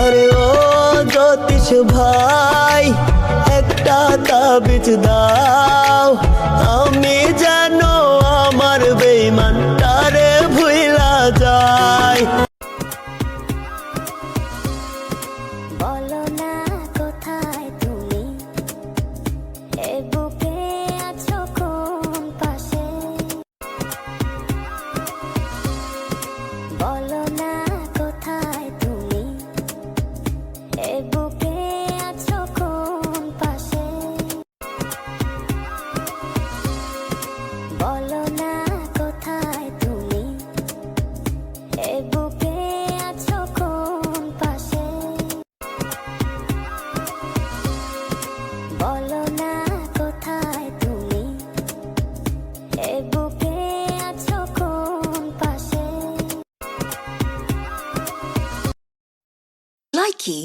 আরে ও জ্যোতিষ ভাই, একটা তাবিজ দাও, আমি যেন আমার বেঈমানটারে ভুইলা যাই। বলো না কোথায় তুমি, এ বুকে আছো কোন পাশে? বলো না কোথায় তুমি, এ বুকে আছো কোন পাশে? বলো না কোথায় তুমি, এ বুকে আছো কোন পাশে? বলো না কোথায় তুমি, এ বুকে আছো কোন পাশে? Likey